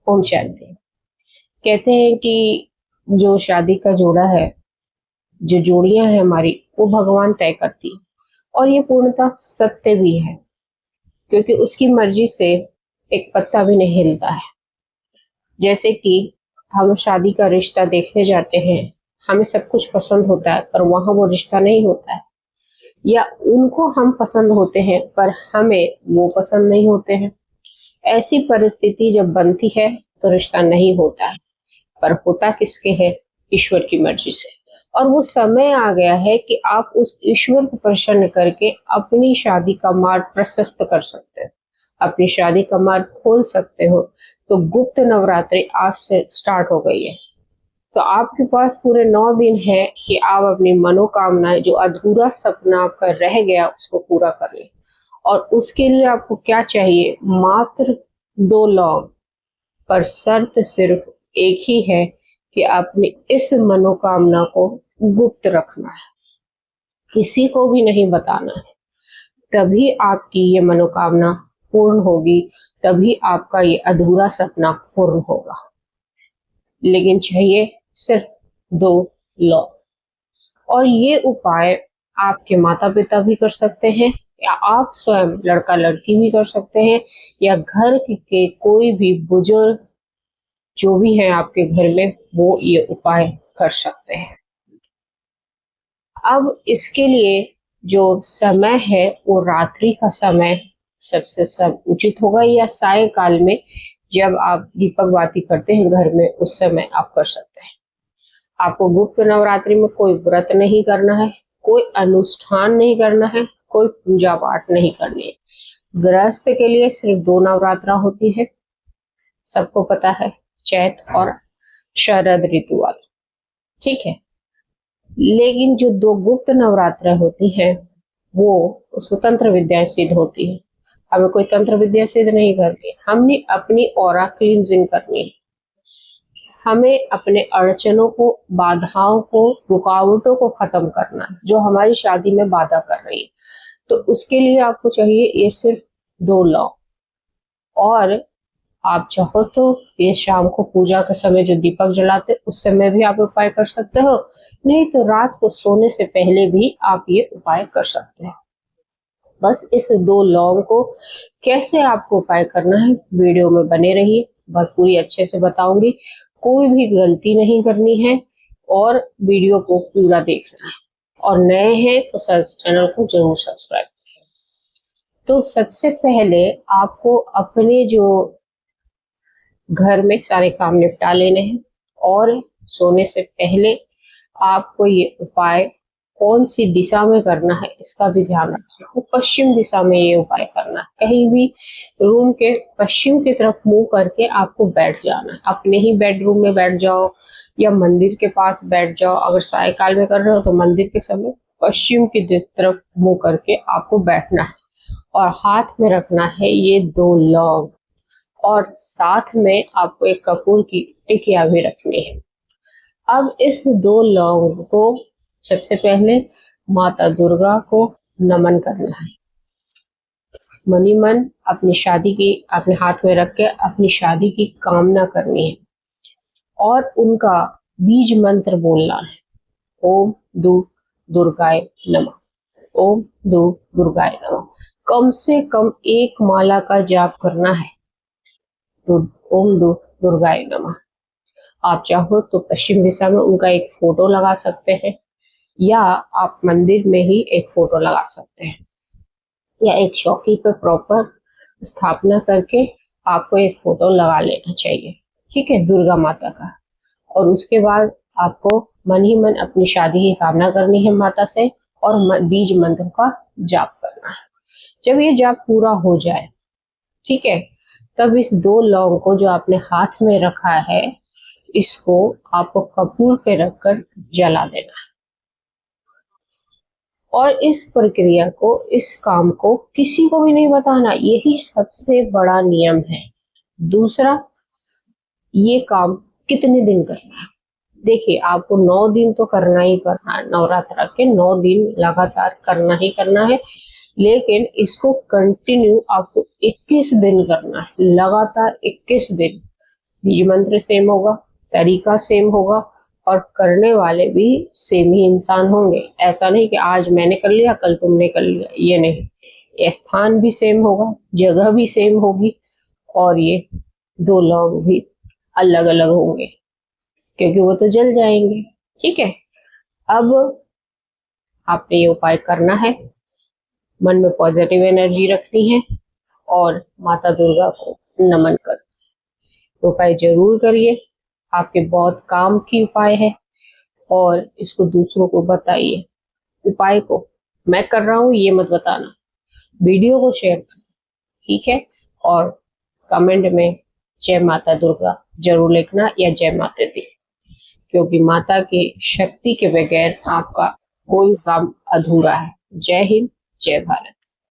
ओम शांति। कहते हैं कि जो शादी का जोड़ा है, जो जोड़ियां हैं हमारी, वो भगवान तय करती है और ये पूर्णतः सत्य भी है, क्योंकि उसकी मर्जी से एक पत्ता भी नहीं हिलता है। जैसे कि हम शादी का रिश्ता देखने जाते हैं, हमें सब कुछ पसंद होता है पर वहां वो रिश्ता नहीं होता है, या उनको हम पसंद होते हैं पर हमें वो पसंद नहीं होते हैं। ऐसी परिस्थिति जब बनती है तो रिश्ता नहीं होता है, पर होता किसके है? ईश्वर की मर्जी से। और वो समय आ गया है कि आप उस ईश्वर को प्रसन्न करके अपनी शादी का मार्ग प्रशस्त कर सकते हो, अपनी शादी का मार्ग खोल सकते हो। तो गुप्त नवरात्रि आज से स्टार्ट हो गई है, तो आपके पास पूरे 9 दिन है कि आप अपनी मनोकामनाएं, जो अधूरा सपना आपका रह गया, उसको पूरा कर लें। और उसके लिए आपको क्या चाहिए? मात्र 2 लौंग। पर शर्त सिर्फ एक ही है कि अपनी इस मनोकामना को गुप्त रखना है, किसी को भी नहीं बताना है। तभी आपकी ये मनोकामना पूर्ण होगी, तभी आपका ये अधूरा सपना पूर्ण होगा। लेकिन चाहिए सिर्फ 2 लौंग। और ये उपाय आपके माता पिता भी कर सकते हैं, या आप स्वयं लड़का लड़की भी कर सकते हैं, या घर के कोई भी बुजुर्ग जो भी है आपके घर में, वो ये उपाय कर सकते हैं। अब इसके लिए जो समय है वो रात्रि का समय सबसे सब उचित होगा, या सायकाल में जब आप दीपक बाती करते हैं घर में, उस समय आप कर सकते हैं। आपको गुप्त नवरात्रि में कोई व्रत नहीं करना है, कोई अनुष्ठान नहीं करना है, कोई पूजा पाठ नहीं करनी है। गृहस्थ के लिए सिर्फ 2 नवरात्रा होती है, सबको पता है, चैत और शरद ऋतु वाली, ठीक है। लेकिन जो 2 गुप्त नवरात्र होती हैं, वो उसको तंत्र विद्या सिद्ध होती है। हमें कोई तंत्र विद्या सिद्ध नहीं करनी है, हमने अपनी ऑरा क्लींजिंग करनी है। हमें अपने अड़चनों को, बाधाओं को, रुकावटों को खत्म करना है जो हमारी शादी में बाधा कर रही है। तो उसके लिए आपको चाहिए ये सिर्फ 2 लौंग। और आप चाहो तो ये शाम को पूजा के समय जो दीपक जलाते उस समय भी आप उपाय कर सकते हो, नहीं तो रात को सोने से पहले भी आप ये उपाय कर सकते हो। बस इस 2 लौंग को कैसे आपको उपाय करना है, वीडियो में बने रहिए, बहुत पूरी अच्छे से बताऊंगी। कोई भी गलती नहीं करनी है और वीडियो को पूरा देखना है। और नए हैं तो चैनल को जरूर सब्सक्राइब करें। तो सबसे पहले आपको अपने जो घर में सारे काम निपटा लेने हैं, और सोने से पहले आपको ये उपाय कौन सी दिशा में करना है इसका भी ध्यान रखना है। पश्चिम दिशा में ये उपाय करना है, कहीं भी रूम के पश्चिम की तरफ मुंह करके आपको बैठ जाना है। अपने ही बेडरूम में बैठ जाओ या मंदिर के पास बैठ जाओ। अगर सायकाल में कर रहे हो तो मंदिर के समय पश्चिम की तरफ मुंह करके आपको बैठना है, और हाथ में रखना है ये 2 लौंग, और साथ में आपको एक कपूर की टिकिया भी रखनी है। अब इस 2 लौंग को सबसे पहले माता दुर्गा को नमन करना है। मनी मन अपनी शादी की अपने हाथ में रख के अपनी शादी की कामना करनी है, और उनका बीज मंत्र बोलना है, ओम दु दुर्गाय नमः, ओम दु दुर्गाय नमः। कम से कम 1 माला का जाप करना है, ओम दु दुर्गाय नमः। आप चाहो तो पश्चिम दिशा में उनका एक फोटो लगा सकते हैं, या आप मंदिर में ही एक फोटो लगा सकते हैं, या एक चौकी पे प्रॉपर स्थापना करके आपको एक फोटो लगा लेना चाहिए, ठीक है, दुर्गा माता का। और उसके बाद आपको मन ही मन अपनी शादी की कामना करनी है माता से, और बीज मंत्र का जाप करना है। जब ये जाप पूरा हो जाए, ठीक है, तब इस 2 लौंग को जो आपने हाथ में रखा है, इसको आपको कपूर पे रखकर जला देना है। और इस प्रक्रिया को, इस काम को किसी को भी नहीं बताना, यही सबसे बड़ा नियम है। दूसरा, ये काम कितने दिन करना है? देखिए, आपको 9 दिन तो करना ही करना है, नवरात्र के 9 दिन लगातार करना ही करना है। लेकिन इसको कंटिन्यू आपको 21 दिन करना है, लगातार 21 दिन। बीज मंत्र सेम होगा, तरीका सेम होगा और करने वाले भी सेम ही इंसान होंगे। ऐसा नहीं कि आज मैंने कर लिया कल तुमने कर लिया, ये नहीं। ये स्थान भी सेम होगा, जगह भी सेम होगी और ये दो लोग भी अलग अलग होंगे क्योंकि वो तो जल जाएंगे। ठीक है, अब आपने ये उपाय करना है, मन में पॉजिटिव एनर्जी रखनी है और माता दुर्गा को नमन कर उपाय जरूर करिए। आपके बहुत काम की उपाय है और इसको दूसरों को बताइए। उपाय को मैं कर रहा हूँ ये मत बताना, वीडियो को शेयर करना। ठीक है, और कमेंट में जय माता दुर्गा जरूर लिखना या जय माता दी, क्योंकि माता की शक्ति के बगैर आपका कोई काम अधूरा है। जय हिंद, जय भारत।